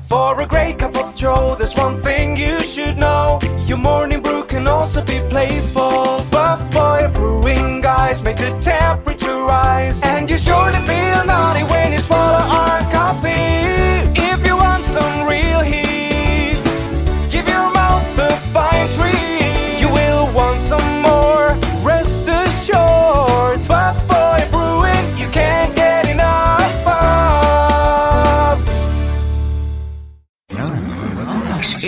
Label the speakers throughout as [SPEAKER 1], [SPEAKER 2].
[SPEAKER 1] For a great cup of joe, there's one thing you should know. Your morning brew can also be playful. Buff Boy Brewing guys make the temperature rise. And you surely feel naughty when you swallow our coffee. If you want some real heat, give your mouth a fine treat. You will want some more, rest assured. Buff Boy Brewing, you can't get enough of.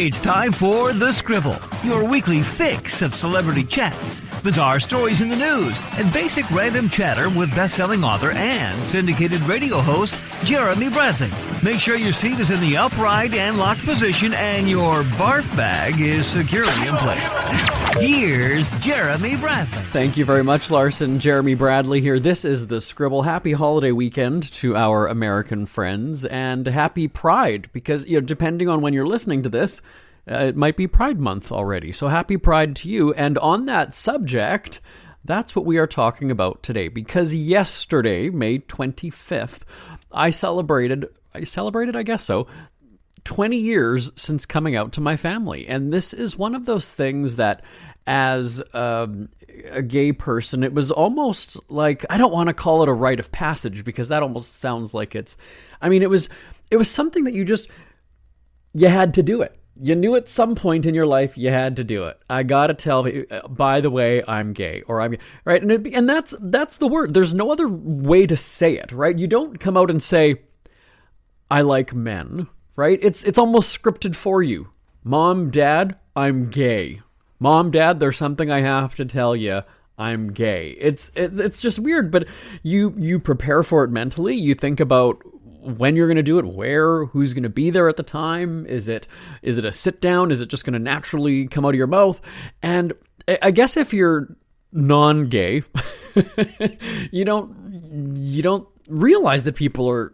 [SPEAKER 2] It's time for The Scribble, your weekly fix of celebrity chats, bizarre stories in the news, and basic random chatter with best-selling author and syndicated radio host Jeremy Bradley. Make sure your seat is in the upright and locked position and your barf bag is securely in place. Here's Jeremy Bradley.
[SPEAKER 3] Thank you very much, Larson. Jeremy Bradley here. This is The Scribble. Happy holiday weekend to our American friends, and happy Pride, because, depending on when you're listening to this, it might be Pride Month already. So happy Pride to you. And on that subject, that's what we are talking about today, because yesterday, May 25th, I celebrated, I guess so, 20 years since coming out to my family. And this is one of those things that, as a gay person, it was almost like, I don't want to call it a rite of passage, because that almost sounds like it was something that you had to do it. You knew at some point in your life you had to do it. I gotta tell you, by the way, I'm gay, or I'm right, and that's the word. There's no other way to say it, right? You don't come out and say, I like men, right? It's almost scripted for you. Mom, Dad, I'm gay. Mom, Dad, there's something I have to tell you. I'm gay. It's just weird, but you prepare for it mentally. You think about when you're going to do it, where, who's going to be there at the time. Is it a sit down? Is it just going to naturally come out of your mouth? And I guess if you're non-gay, you don't realize that people are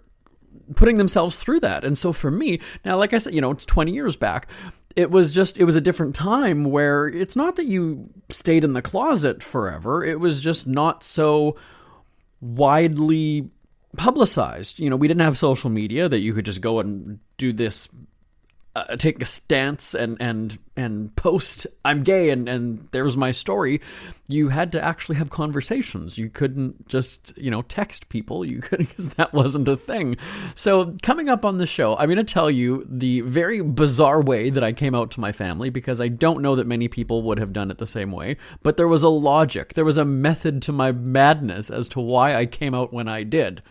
[SPEAKER 3] putting themselves through that. And so for me, now, like I said, it's 20 years back. It was a different time where it's not that you stayed in the closet forever. It was just not so widely publicized. We didn't have social media that you could just go and do this, take a stance and post, I'm gay, and there's my story. You had to actually have conversations. You couldn't just, text people. You couldn't, because that wasn't a thing. So coming up on the show, I'm going to tell you the very bizarre way that I came out to my family, because I don't know that many people would have done it the same way, but there was a logic. There was a method to my madness as to why I came out when I did.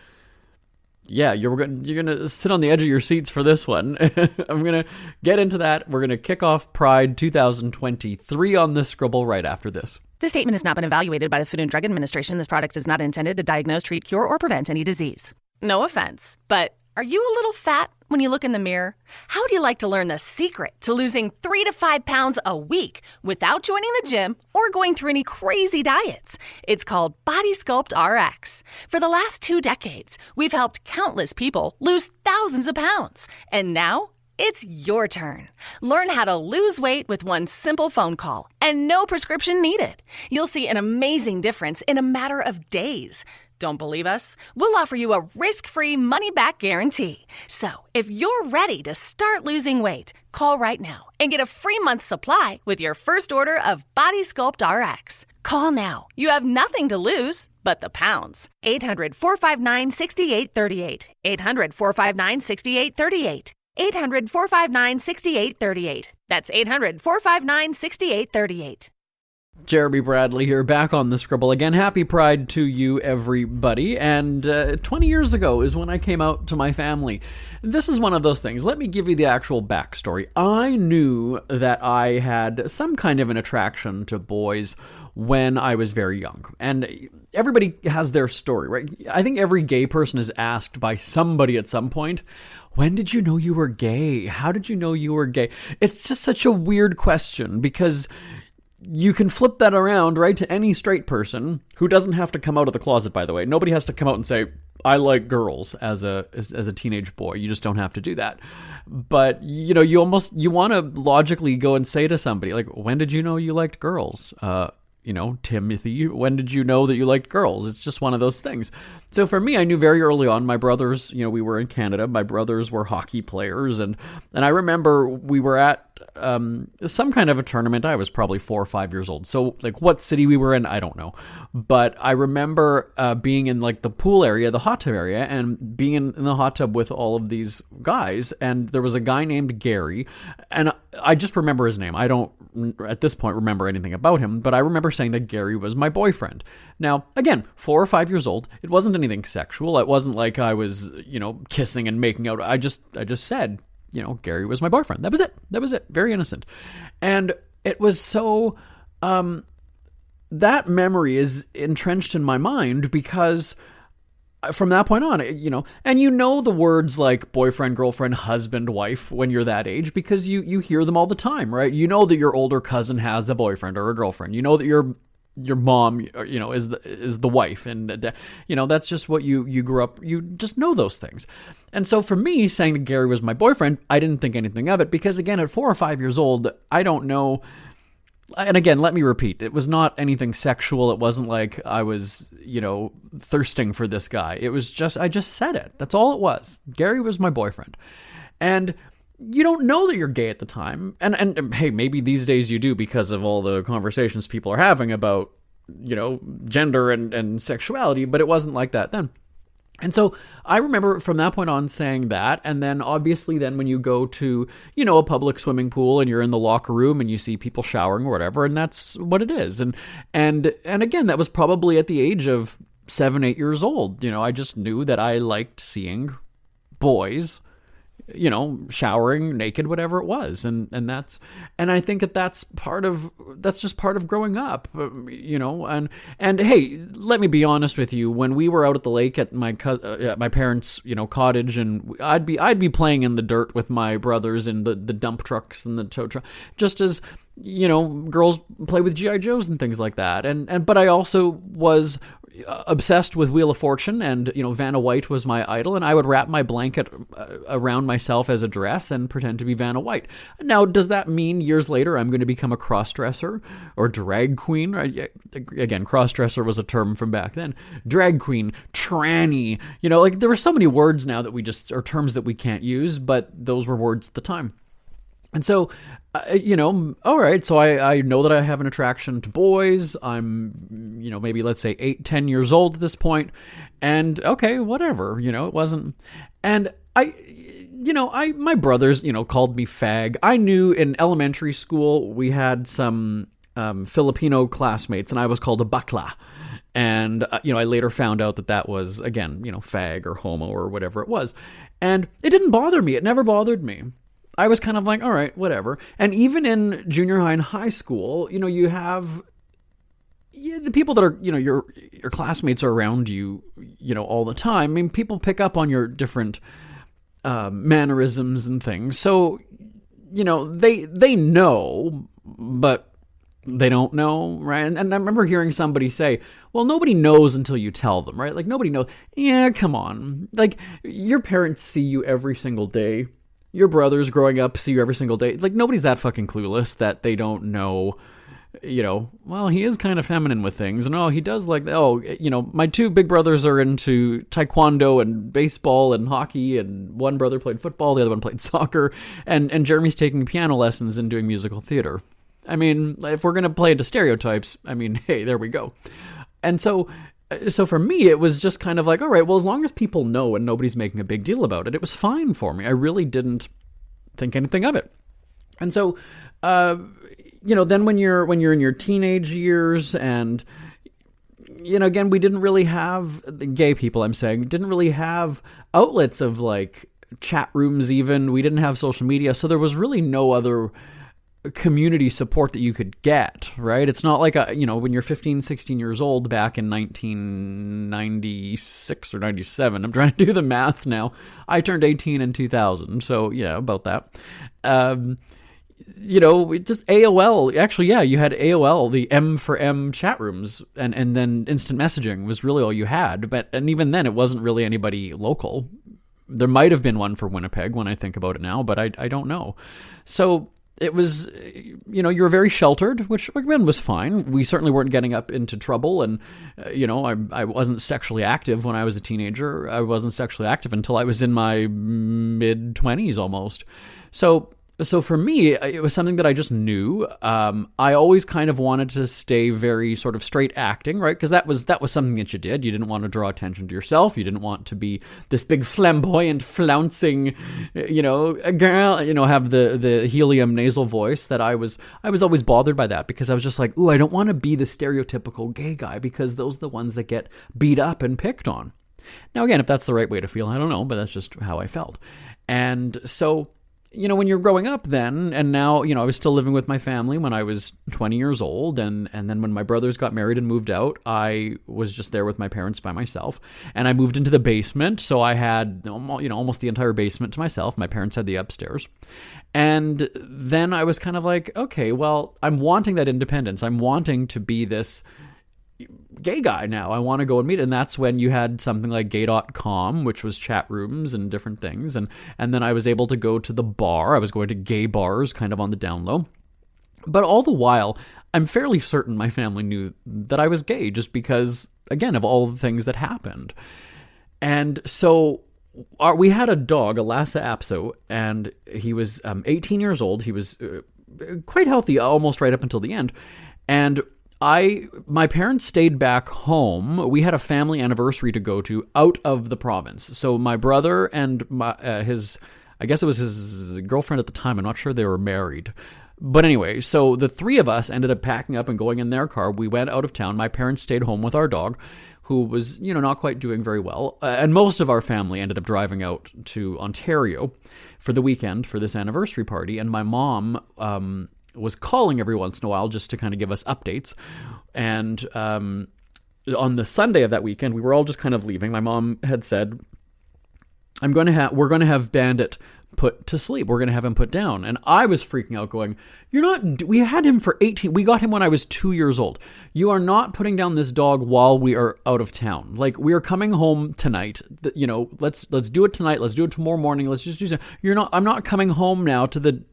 [SPEAKER 3] Yeah, you're going to sit on the edge of your seats for this one. I'm going to get into that. We're going to kick off Pride 2023 on the Scribble right after this.
[SPEAKER 4] This statement has not been evaluated by the Food and Drug Administration. This product is not intended to diagnose, treat, cure, or prevent any disease. No offense, but are you a little fat when you look in the mirror? How would you like to learn the secret to losing 3 to 5 pounds a week without joining the gym or going through any crazy diets? It's called Body Sculpt RX. For the last 2 decades, we've helped countless people lose thousands of pounds. And now, it's your turn. Learn how to lose weight with one simple phone call and no prescription needed. You'll see an amazing difference in a matter of days. Don't believe us? We'll offer you a risk-free money-back guarantee. So, if you're ready to start losing weight, call right now and get a free month supply with your first order of Body Sculpt RX. Call now. You have nothing to lose but the pounds. 800-459-6838. 800-459-6838. 800-459-6838. That's 800-459-6838.
[SPEAKER 3] Jeremy Bradley here, back on the Scribble again. Happy Pride to you, everybody. And 20 years ago is when I came out to my family. This is one of those things. Let me give you the actual backstory. I knew that I had some kind of an attraction to boys when I was very young. And everybody has their story, right? I think every gay person is asked by somebody at some point, when did you know you were gay? How did you know you were gay? It's just such a weird question, because you can flip that around, right, to any straight person who doesn't have to come out of the closet, by the way. Nobody has to come out and say, I like girls as a teenage boy. You just don't have to do that. But, you want to logically go and say to somebody, like, when did you know you liked girls? Timothy, when did you know that you liked girls? It's just one of those things. So for me, I knew very early on. My brothers, we were in Canada. My brothers were hockey players, and I remember we were at some kind of a tournament. I was probably 4 or 5 years old. So like what city we were in, I don't know. But I remember being in like the pool area, the hot tub area, and being in the hot tub with all of these guys. And there was a guy named Gary, and I just remember his name. I don't, at this point, remember anything about him, but I remember saying that Gary was my boyfriend. Now, again, 4 or 5 years old. It wasn't anything sexual. It wasn't like I was, kissing and making out. I just said, Gary was my boyfriend. That was it. Very innocent. And it was so, that memory is entrenched in my mind because from that point on, and the words like boyfriend, girlfriend, husband, wife when you're that age because you hear them all the time, right? You know that your older cousin has a boyfriend or a girlfriend. You know that your mom, is the wife, and that's just what you grew up. You just know those things. And so for me, saying that Gary was my boyfriend, I didn't think anything of it because again, at 4 or 5 years old, I don't know. And again, let me repeat, it was not anything sexual. It wasn't like I was, thirsting for this guy. It was just, I just said it. That's all it was. Gary was my boyfriend. And you don't know that you're gay at the time. And hey, maybe these days you do because of all the conversations people are having about, gender and sexuality, but it wasn't like that then. And so I remember from that point on saying that, and then obviously then when you go to, a public swimming pool and you're in the locker room and you see people showering or whatever, and that's what it is. And again, that was probably at the age of 7, 8 years old. I just knew that I liked seeing boys, showering naked, whatever it was. And I think that's just part of growing up, and hey, let me be honest with you. When we were out at the lake at my parents', cottage, and I'd be playing in the dirt with my brothers in the dump trucks and the tow truck, just as, girls play with G.I. Joes and things like that. But I also was obsessed with Wheel of Fortune, and Vanna White was my idol, and I would wrap my blanket around myself as a dress and pretend to be Vanna White. Now, does that mean years later I'm going to become a crossdresser or drag queen? Again, crossdresser was a term from back then. Drag queen, tranny, there were so many words now that we just are terms that we can't use, but those were words at the time. And so, all right, so I know that I have an attraction to boys. I'm, maybe let's say 8, 10 years old at this point. And okay, whatever, it wasn't. And my brothers, called me fag. I knew in elementary school we had some Filipino classmates, and I was called a bakla. And, I later found out that was, again, fag or homo or whatever it was. And it didn't bother me. It never bothered me. I was kind of like, all right, whatever. And even in junior high and high school, you have the people that are, your classmates are around you, all the time. I mean, people pick up on your different mannerisms and things. So, they know, but they don't know, right? And I remember hearing somebody say, well, nobody knows until you tell them, right? Like, nobody knows. Yeah, come on. Like, your parents see you every single day. Your brothers growing up see you every single day. Like, nobody's that fucking clueless that they don't know, well, he is kind of feminine with things. And, he does like, my 2 big brothers are into taekwondo and baseball and hockey. And one brother played football. The other one played soccer. And Jeremy's taking piano lessons and doing musical theater. I mean, if we're going to play into stereotypes, I mean, hey, there we go. And so for me, it was just kind of like, all right, well, as long as people know and nobody's making a big deal about it, it was fine for me. I really didn't think anything of it. And so, then when you're in your teenage years and, again, we didn't really have, the gay people I'm saying, didn't really have outlets of like chat rooms even. We didn't have social media. So there was really no other community support that you could get, right? It's not like when you're 15, 16 years old back in 1996 or 97, I'm trying to do the math now. I turned 18 in 2000, so yeah, about that. Just AOL. Actually, yeah, you had AOL, the M for M chat rooms, and then instant messaging was really all you had. And even then, it wasn't really anybody local. There might have been one for Winnipeg when I think about it now, but I don't know. So it was, you were very sheltered, which again was fine. We certainly weren't getting up into trouble, and I wasn't sexually active when I was a teenager. I wasn't sexually active until I was in my mid-20s almost. So for me, it was something that I just knew. I always kind of wanted to stay very sort of straight acting, right? Because that was something that you did. You didn't want to draw attention to yourself. You didn't want to be this big flamboyant, flouncing, a girl, have the helium nasal voice. That I was always bothered by that, because I was just like, ooh, I don't want to be the stereotypical gay guy, because those are the ones that get beat up and picked on. Now, again, if that's the right way to feel, I don't know, but that's just how I felt. And so, when you're growing up then, and now, I was still living with my family when I was 20 years old. And then when my brothers got married and moved out, I was just there with my parents by myself. And I moved into the basement. So I had, almost the entire basement to myself. My parents had the upstairs. And then I was kind of like, okay, well, I'm wanting that independence. I'm wanting to be this gay guy now. I want to go and meet. And that's when you had something like gay.com, which was chat rooms and different things. And then I was able to go to the bar. I was going to gay bars kind of on the down low. But all the while, I'm fairly certain my family knew that I was gay, just because, again, of all the things that happened. And so we had a dog, a Lhasa Apso, and he was 18 years old. He was quite healthy, almost right up until the end. And my parents stayed back home. We had a family anniversary to go to out of the province. So my brother and I guess it was his girlfriend at the time. I'm not sure they were married. But anyway, so the three of us ended up packing up and going in their car. We went out of town. My parents stayed home with our dog, who was, not quite doing very well. And most of our family ended up driving out to Ontario for the weekend for this anniversary party. And my mom, was calling every once in a while just to kind of give us updates. And on the Sunday of that weekend, we were all just kind of leaving. My mom had said, we're going to have Bandit put to sleep. We're going to have him put down. And I was freaking out going, we had him for 18. We got him when I was 2 years old. You are not putting down this dog while we are out of town. Like, we are coming home tonight. Let's do it tonight. Let's do it tomorrow morning. Let's just do something. I'm not coming home now to the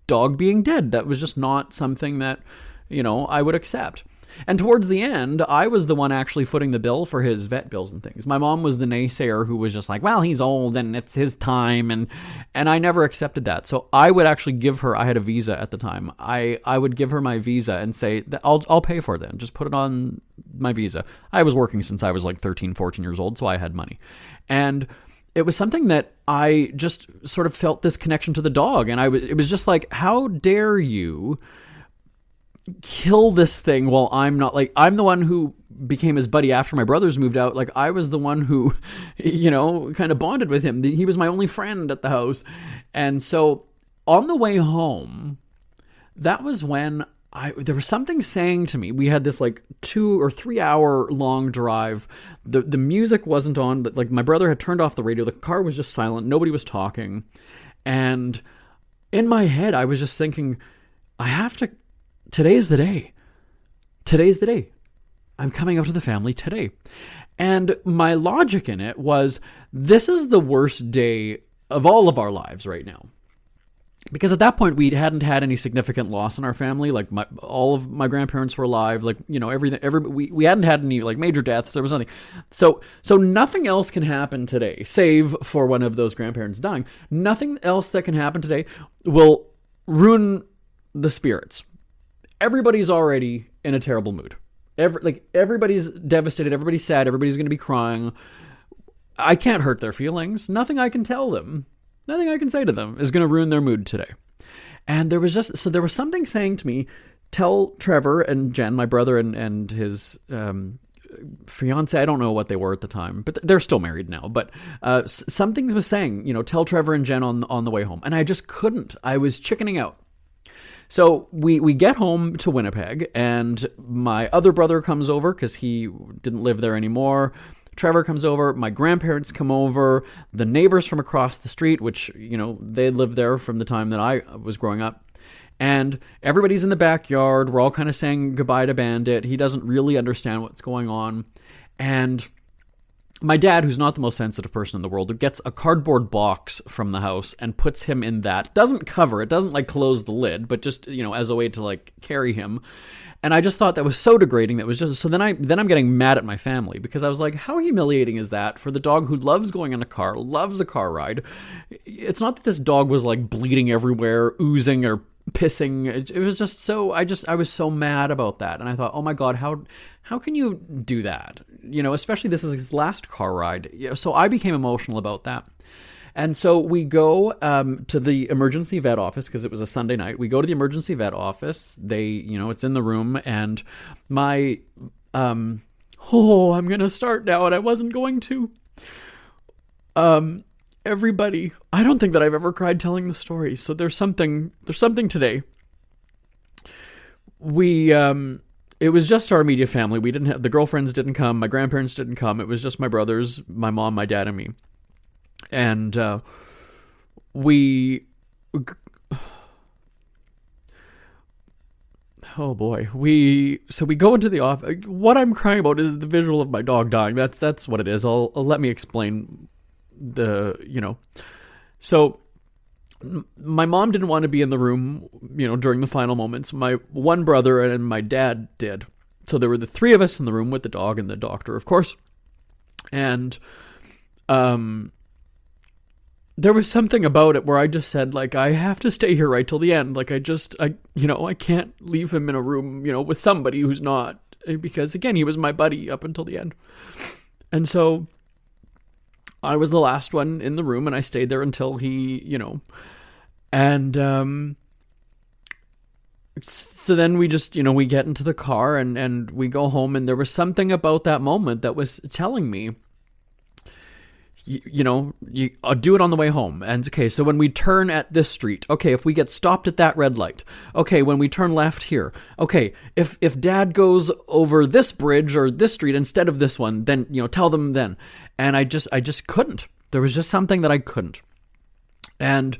[SPEAKER 3] dog being dead. That was just not something that, I would accept. And towards the end, I was the one actually footing the bill for his vet bills and things. My mom was the naysayer who was just like, well, he's old and it's his time. And I never accepted that. So I would actually give her, I had a visa at the time. I would give her my visa and say, I'll pay for it then. Just put it on my visa. I was working since I was like 13, 14 years old, so I had money. And it was something that I just sort of felt this connection to the dog. And it was just like, how dare you kill this thing while I'm not, like, I'm the one who became his buddy after my brothers moved out. Like, I was the one who, kind of bonded with him. He was my only friend at the house. And so on the way home, that was when there was something saying to me. We had this like 2 or 3 hour long drive. The music wasn't on, but like my brother had turned off the radio. The car was just silent. Nobody was talking. And in my head, I was just thinking, today's the day. Today's the day. I'm coming out to the family today. And my logic in it was, this is the worst day of all of our lives right now. Because at that point, we hadn't had any significant loss in our family. Like, all of my grandparents were alive. Like, we hadn't had any like major deaths. There was nothing. So nothing else can happen today, save for one of those grandparents dying. Nothing else that can happen today will ruin the spirits. Everybody's already in a terrible mood. Everybody's devastated. Everybody's sad. Everybody's going to be crying. I can't hurt their feelings. Nothing I can tell them, nothing I can say to them is going to ruin their mood today. And there was something saying to me, tell Trevor and Jen, my brother and his fiance, I don't know what they were at the time, but they're still married now. But something was saying, tell Trevor and Jen on the way home. And I just couldn't. I was chickening out. So we get home to Winnipeg, and my other brother comes over because he didn't live there anymore. Trevor comes over, my grandparents come over, the neighbors from across the street, which, they lived there from the time that I was growing up. And everybody's in the backyard. We're all kind of saying goodbye to Bandit. He doesn't really understand what's going on. And my dad, who's not the most sensitive person in the world, gets a cardboard box from the house and puts him in that. Doesn't cover it, doesn't like close the lid, but just, as a way to like carry him. And I just thought that was so degrading. That was just, so then I'm getting mad at my family because I was like, how humiliating is that for the dog who loves going in a car, loves a car ride? It's not that this dog was like bleeding everywhere, oozing or pissing. It was just so, I was so mad about that. And I thought, oh my God, how can you do that? Especially this is his last car ride. So I became emotional about that. And so we go to the emergency vet office because it was a Sunday night. We go to the emergency vet office. They, it's in the room, and my, I'm going to start now, and I wasn't going to. Everybody, I don't think that I've ever cried telling the story. So there's something today. It was just our immediate family. We didn't have, the girlfriends didn't come. My grandparents didn't come. It was just my brothers, my mom, my dad, and me. And oh boy, we go into the office. What I'm crying about is the visual of my dog dying. That's what it is. I'll let me explain So my mom didn't want to be in the room, during the final moments. My one brother and my dad did. So there were the three of us in the room with the dog and the doctor, of course. And there was something about it where I just said, like, I have to stay here right till the end. Like, I can't leave him in a room, with somebody who's not, because again, he was my buddy up until the end. And so I was the last one in the room, and I stayed there until he, and, so then we just, we get into the car and we go home, and there was something about that moment that was telling me, you do it on the way home. And okay, so when we turn at this street, okay, if we get stopped at that red light, okay, when we turn left here, okay, if dad goes over this bridge or this street instead of this one, then, tell them then. And I just couldn't. There was just something that I couldn't. And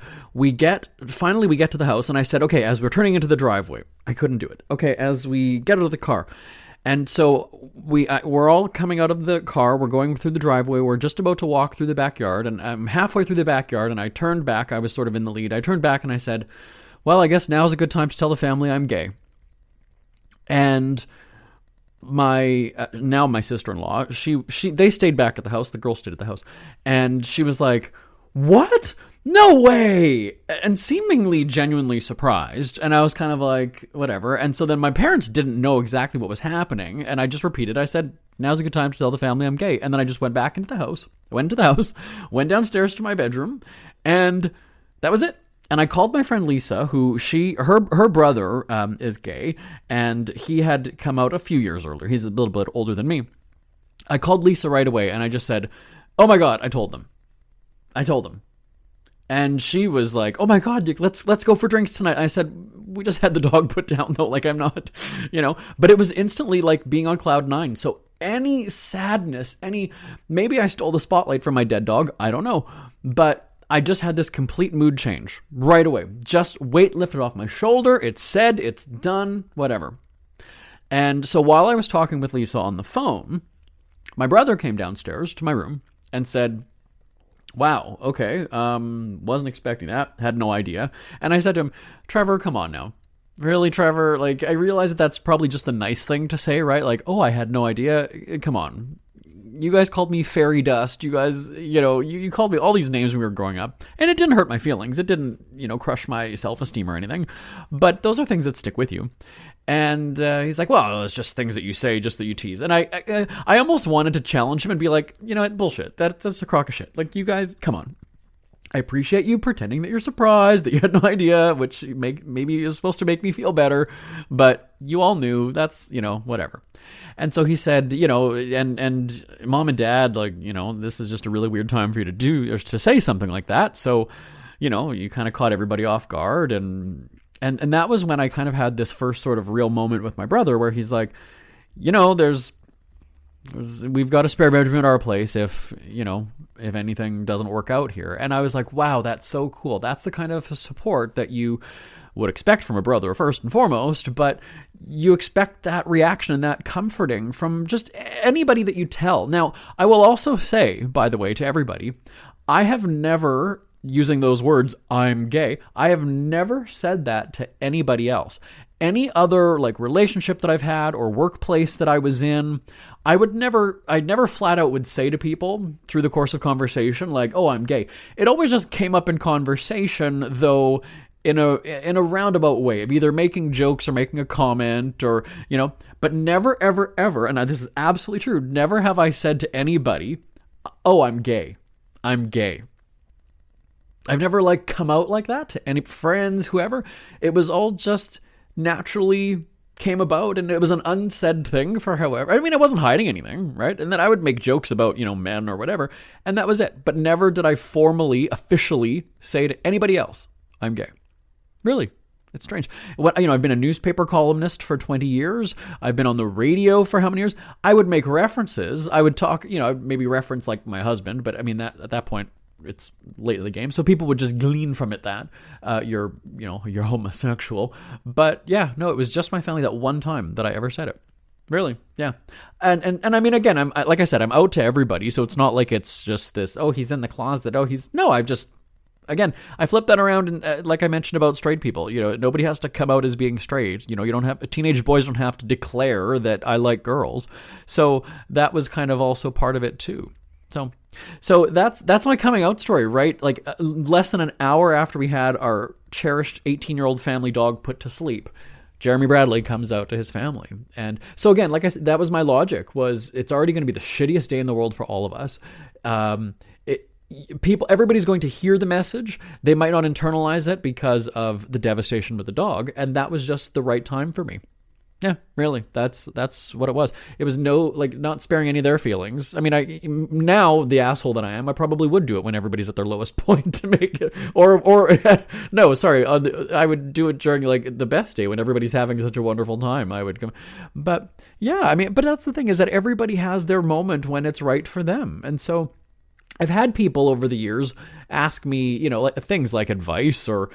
[SPEAKER 3] finally we get to the house, and I said, okay, as we're turning into the driveway, I couldn't do it. Okay, as we get out of the car, and so we're all coming out of the car. We're going through the driveway. We're just about to walk through the backyard, and I'm halfway through the backyard, and I turned back. I was sort of in the lead. I turned back and I said, well, I guess now's a good time to tell the family I'm gay. And my sister-in-law, they stayed back at the house. The girl stayed at the house, and she was like, what? No way! And seemingly genuinely surprised. And I was kind of like, whatever. And so then my parents didn't know exactly what was happening. And I just repeated, I said, now's a good time to tell the family I'm gay. And then I just went back into the house. I went into the house, went downstairs to my bedroom, and that was it. And I called my friend Lisa, who her brother is gay, and he had come out a few years earlier. He's a little bit older than me. I called Lisa right away, and I just said, oh my God, I told them. And she was like, oh my God, let's go for drinks tonight. I said, we just had the dog put down though. Like, I'm not, but it was instantly like being on cloud nine. So any sadness, maybe I stole the spotlight from my dead dog. I don't know. But I just had this complete mood change right away. Just weight lifted off my shoulder. It's said, it's done, whatever. And so while I was talking with Lisa on the phone, my brother came downstairs to my room and said, wow, okay, wasn't expecting that, had no idea. And I said to him, Trevor, come on now. Really, Trevor? Like, I realize that that's probably just a nice thing to say, right? Like, oh, I had no idea. Come on. You guys called me fairy dust. You guys, you called me all these names when we were growing up. And it didn't hurt my feelings. It didn't, crush my self-esteem or anything. But those are things that stick with you. And he's like, well, it's just things that you say, just that you tease. And I almost wanted to challenge him and be like, bullshit. That's a crock of shit. Like, you guys, come on. I appreciate you pretending that you're surprised, that you had no idea, which maybe is supposed to make me feel better. But you all knew. That's, whatever. And so he said, and mom and dad, like, this is just a really weird time for you to do or to say something like that. So, you kind of caught everybody off guard. And that was when I kind of had this first sort of real moment with my brother where he's like, there's we've got a spare bedroom at our place if anything doesn't work out here. And I was like, wow, that's so cool. That's the kind of support that you would expect from a brother first and foremost, but you expect that reaction and that comforting from just anybody that you tell. Now, I will also say, by the way, to everybody, I have never, using those words, I'm gay, I have never said that to anybody else. Any other relationship that I've had or workplace that I was in, I never flat out would say to people through the course of conversation oh, I'm gay. It always just came up in conversation, though in a roundabout way of either making jokes or making a comment or, but never, ever, ever, and this is absolutely true, never have I said to anybody, oh, I'm gay. I'm gay. I've never come out like that to any friends, whoever. It was all just naturally came about, and it was an unsaid thing for however. I mean, I wasn't hiding anything, right? And then I would make jokes about, men or whatever, and that was it. But never did I formally, officially say to anybody else, I'm gay. Really. It's strange. I've been a newspaper columnist for 20 years. I've been on the radio for how many years? I would make references. I would talk, maybe reference my husband, but I mean that at that point it's late in the game. So people would just glean from it that you're homosexual. But yeah, no, it was just my family that one time that I ever said it. Really? Yeah. And I mean, again, like I said, I'm out to everybody. So it's not like it's just this, oh, he's in the closet. Oh, Again, I flip that around, and like I mentioned about straight people, nobody has to come out as being straight. You don't have teenage boys don't have to declare that I like girls. So that was kind of also part of it too. So that's my coming out story, right? Less than an hour after we had our cherished 18-year-old family dog put to sleep, Jeremy Bradley comes out to his family. And so again, like I said, that was my logic, was it's already going to be the shittiest day in the world for all of us. Everybody's going to hear the message. They might not internalize it because of the devastation with the dog, and that was just the right time for me. Yeah, really. That's what it was. It was not sparing any of their feelings. I mean, now the asshole that I am, I probably would do it when everybody's at their lowest point to make it, or no, sorry, I would do it during the best day when everybody's having such a wonderful time. I would come, but yeah, I mean, but that's the thing, is that everybody has their moment when it's right for them, and so I've had people over the years ask me, things like advice or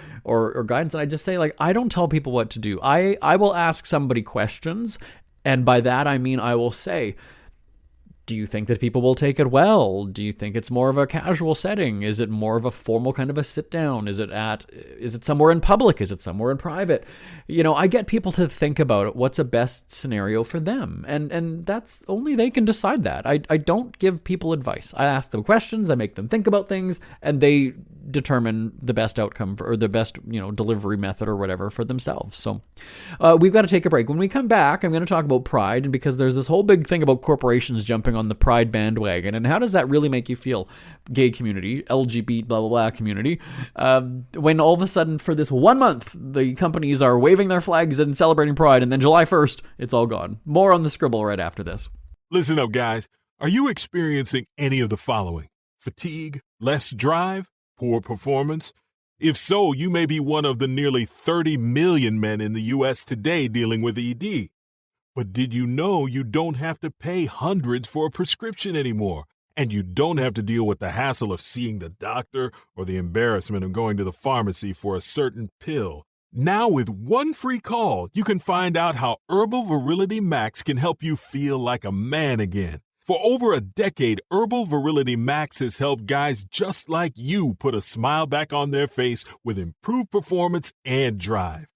[SPEAKER 3] guidance, and I just say, I don't tell people what to do. I will ask somebody questions, and by that I mean I will say, do you think that people will take it well? Do you think it's more of a casual setting? Is it more of a formal kind of a sit down? Is it somewhere in public? Is it somewhere in private? I get people to think about it. What's a best scenario for them? And that's only they can decide that. I don't give people advice. I ask them questions. I make them think about things, and they determine the best outcome or the best, delivery method or whatever for themselves. So we've got to take a break. When we come back, I'm going to talk about pride, and because there's this whole big thing about corporations jumping on the pride bandwagon, and how does that really make you feel, gay community, LGBT, blah, blah, blah community, when all of a sudden for this 1 month, the companies are waving their flags and celebrating pride, and then July 1st, it's all gone. More on the Scribble right after this.
[SPEAKER 5] Listen up, guys. Are you experiencing any of the following? Fatigue, less drive, poor performance? If so, you may be one of the nearly 30 million men in the U.S. today dealing with ED. But did you know you don't have to pay hundreds for a prescription anymore? And you don't have to deal with the hassle of seeing the doctor or the embarrassment of going to the pharmacy for a certain pill. Now with one free call, you can find out how Herbal Virility Max can help you feel like a man again. For over a decade, Herbal Virility Max has helped guys just like you put a smile back on their face with improved performance and drive.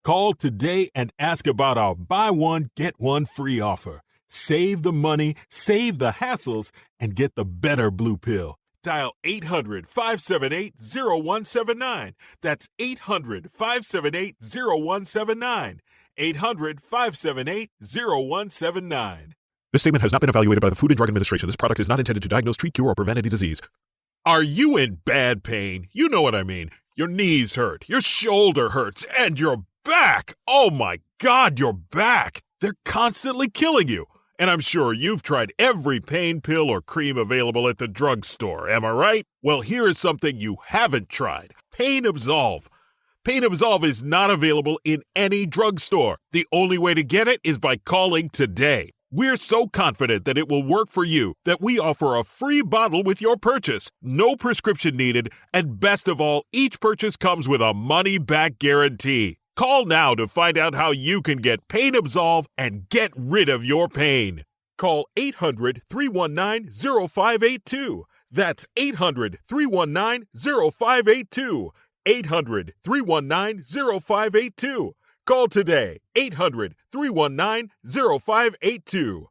[SPEAKER 5] Call today and ask about our buy one, get one free offer. Save the money, save the hassles, and get the better blue pill. Dial 800-578-0179. That's 800-578-0179. 800-578-0179.
[SPEAKER 6] This statement has not been evaluated by the Food and Drug Administration. This product is not intended to diagnose, treat, cure, or prevent any disease.
[SPEAKER 5] Are you in bad pain? You know what I mean. Your knees hurt, your shoulder hurts, and your back. Oh my God, your back. They're constantly killing you. And I'm sure you've tried every pain pill or cream available at the drugstore, am I right? Well, here is something you haven't tried. Pain Absolve. Pain Absolve is not available in any drugstore. The only way to get it is by calling today. We're so confident that it will work for you that we offer a free bottle with your purchase, no prescription needed, and best of all, each purchase comes with a money-back guarantee. Call now to find out how you can get Pain Absolve and get rid of your pain. Call 800-319-0582. That's 800-319-0582. 800-319-0582. Call today, 800-319-0582.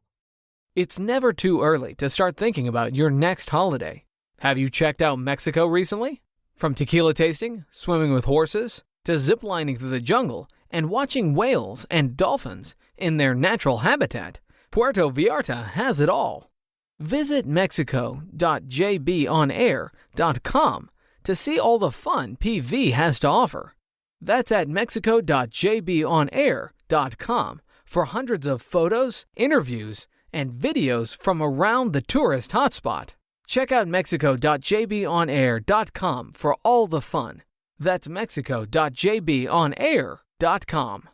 [SPEAKER 7] It's never too early to start thinking about your next holiday. Have you checked out Mexico recently? From tequila tasting, swimming with horses, to ziplining through the jungle and watching whales and dolphins in their natural habitat, Puerto Vallarta has it all. Visit mexico.jbonair.com to see all the fun PV has to offer. That's at mexico.jbonair.com for hundreds of photos, interviews, and videos from around the tourist hotspot. Check out mexico.jbonair.com for all the fun. That's mexico.jbonair.com.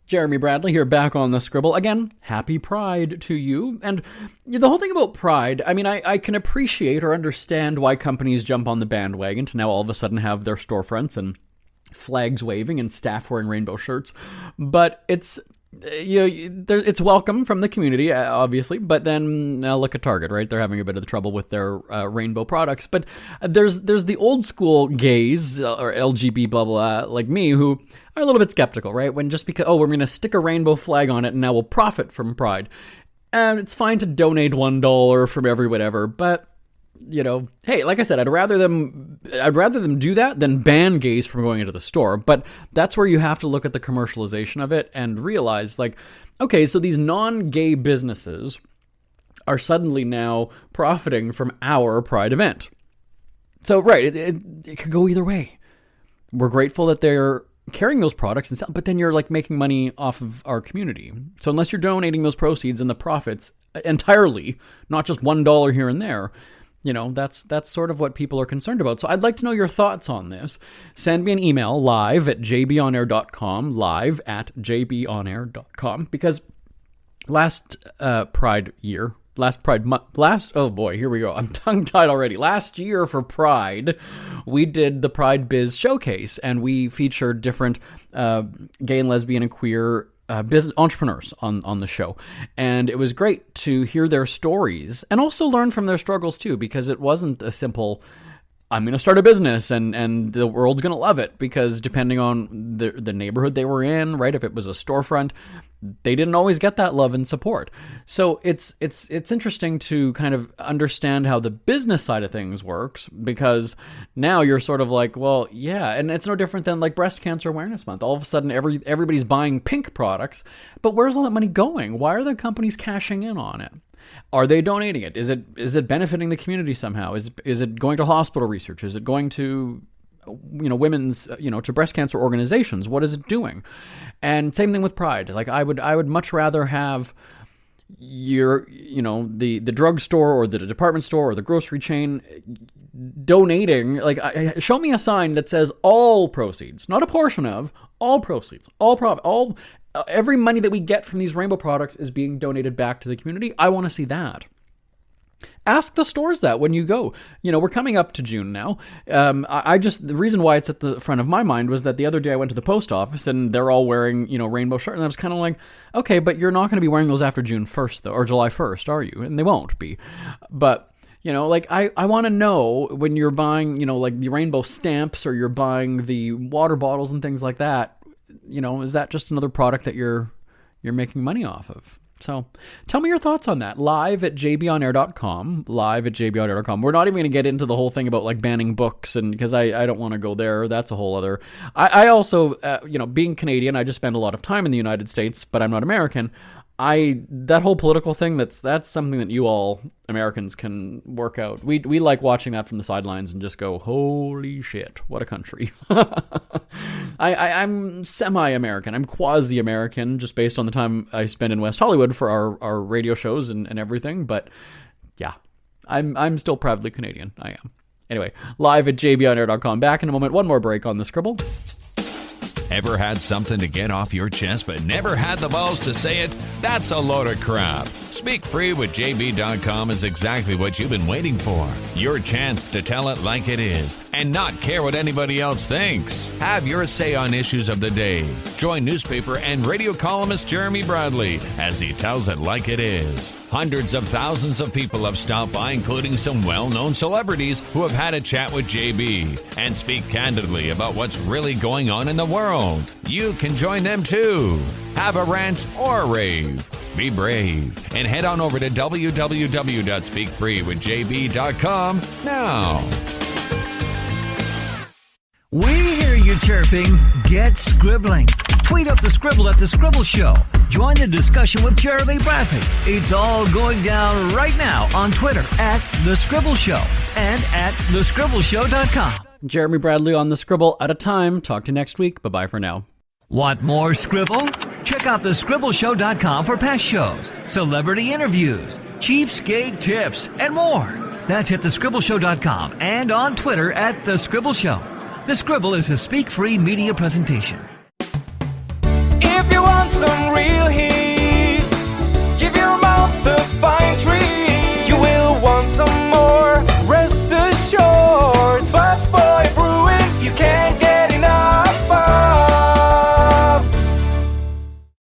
[SPEAKER 3] Jeremy Bradley here, back on the Scribble. Again, happy Pride to you. And the whole thing about Pride, I mean, I can appreciate or understand why companies jump on the bandwagon to now all of a sudden have their storefronts and flags waving and staff wearing rainbow shirts. But it's, it's welcome from the community, obviously. But then look at Target, right? They're having a bit of trouble with their rainbow products. But there's the old school gays or LGB blah blah like me who are a little bit skeptical, right? When just because we're going to stick a rainbow flag on it and now we'll profit from Pride, and it's fine to donate $1 from every whatever, but hey, like I said, I'd rather them do that than ban gays from going into the store. But that's where you have to look at the commercialization of it and realize, like, okay, so these non-gay businesses are suddenly now profiting from our Pride event. So, right, it could go either way. We're grateful that they're carrying those products and sell, but then you're like making money off of our community. So unless you're donating those proceeds and the profits entirely, not just $1 here and there, that's sort of what people are concerned about. So I'd like to know your thoughts on this. Send me an email, live@jbonair.com, live@jbonair.com, because last Pride month, oh boy, here we go. I'm tongue-tied already. Last year for Pride, we did the Pride Biz Showcase, and we featured different gay and lesbian and queer business entrepreneurs on the show. And it was great to hear their stories and also learn from their struggles too, because it wasn't a simple, I'm going to start a business and the world's going to love it, because depending on the neighborhood they were in, right, if it was a storefront, they didn't always get that love and support. So it's interesting to kind of understand how the business side of things works, because now you're sort of like, well, yeah, and it's no different than like Breast Cancer Awareness Month. All of a sudden, everybody's buying pink products, but where's all that money going? Why are the companies cashing in on it? Are they donating it? Is it benefiting the community somehow? Is it going to hospital research? Is it going to women's, to breast cancer organizations? What is it doing? And same thing with Pride. Like I would much rather have the drugstore or the department store or the grocery chain donating, like show me a sign that says all proceeds, not a portion of, all proceeds, all profit, all every money that we get from these rainbow products is being donated back to the community. I want to see that. Ask the stores that when you go. We're coming up to June now. The reason why it's at the front of my mind was that the other day I went to the post office and they're all wearing, rainbow shirts. And I was kind of like, okay, but you're not going to be wearing those after June 1st, though, or July 1st, are you? And they won't be. But, I want to know when you're buying, like the rainbow stamps, or you're buying the water bottles and things like that, is that just another product that you're making money off of? So tell me your thoughts on that. Live@jbonair.com. Live@jbonair.com. We're not even going to get into the whole thing about like banning books, and because I don't want to go there. That's a whole other. I also, being Canadian, I just spend a lot of time in the United States, but I'm not American. That whole political thing, that's something that you all Americans can work out. We like watching that from the sidelines and just go, holy shit, what a country. I'm semi-American. I'm quasi-American, just based on the time I spend in West Hollywood for our radio shows and everything. But yeah, I'm still proudly Canadian. I am. Anyway, live@jbonair.com. Back in a moment. One more break on the Scribble.
[SPEAKER 8] Ever had something to get off your chest but never had the balls to say it? That's a load of crap. Speak Free with JB.com is exactly what you've been waiting for. Your chance to tell it like it is and not care what anybody else thinks. Have your say on issues of the day. Join newspaper and radio columnist Jeremy Bradley as he tells it like it is. Hundreds of thousands of people have stopped by, including some well-known celebrities who have had a chat with JB and speak candidly about what's really going on in the world. You can join them too. Have a rant or a rave. Be brave and head on over to www.speakfreewithjb.com now.
[SPEAKER 2] We hear you chirping. Get scribbling. Tweet up the Scribble at The Scribble Show. Join the discussion with Jeremy Bradley. It's all going down right now on Twitter at The Scribble Show and at thescribbleshow.com.
[SPEAKER 3] Jeremy Bradley on The Scribble at a time. Talk to you next week. Bye-bye for now.
[SPEAKER 2] Want more Scribble? Check out thescribbleshow.com for past shows, celebrity interviews, cheapskate tips, and more. That's at thescribbleshow.com and on Twitter at The Scribble Show. The Scribble is a Speak Free media presentation.
[SPEAKER 1] If you want some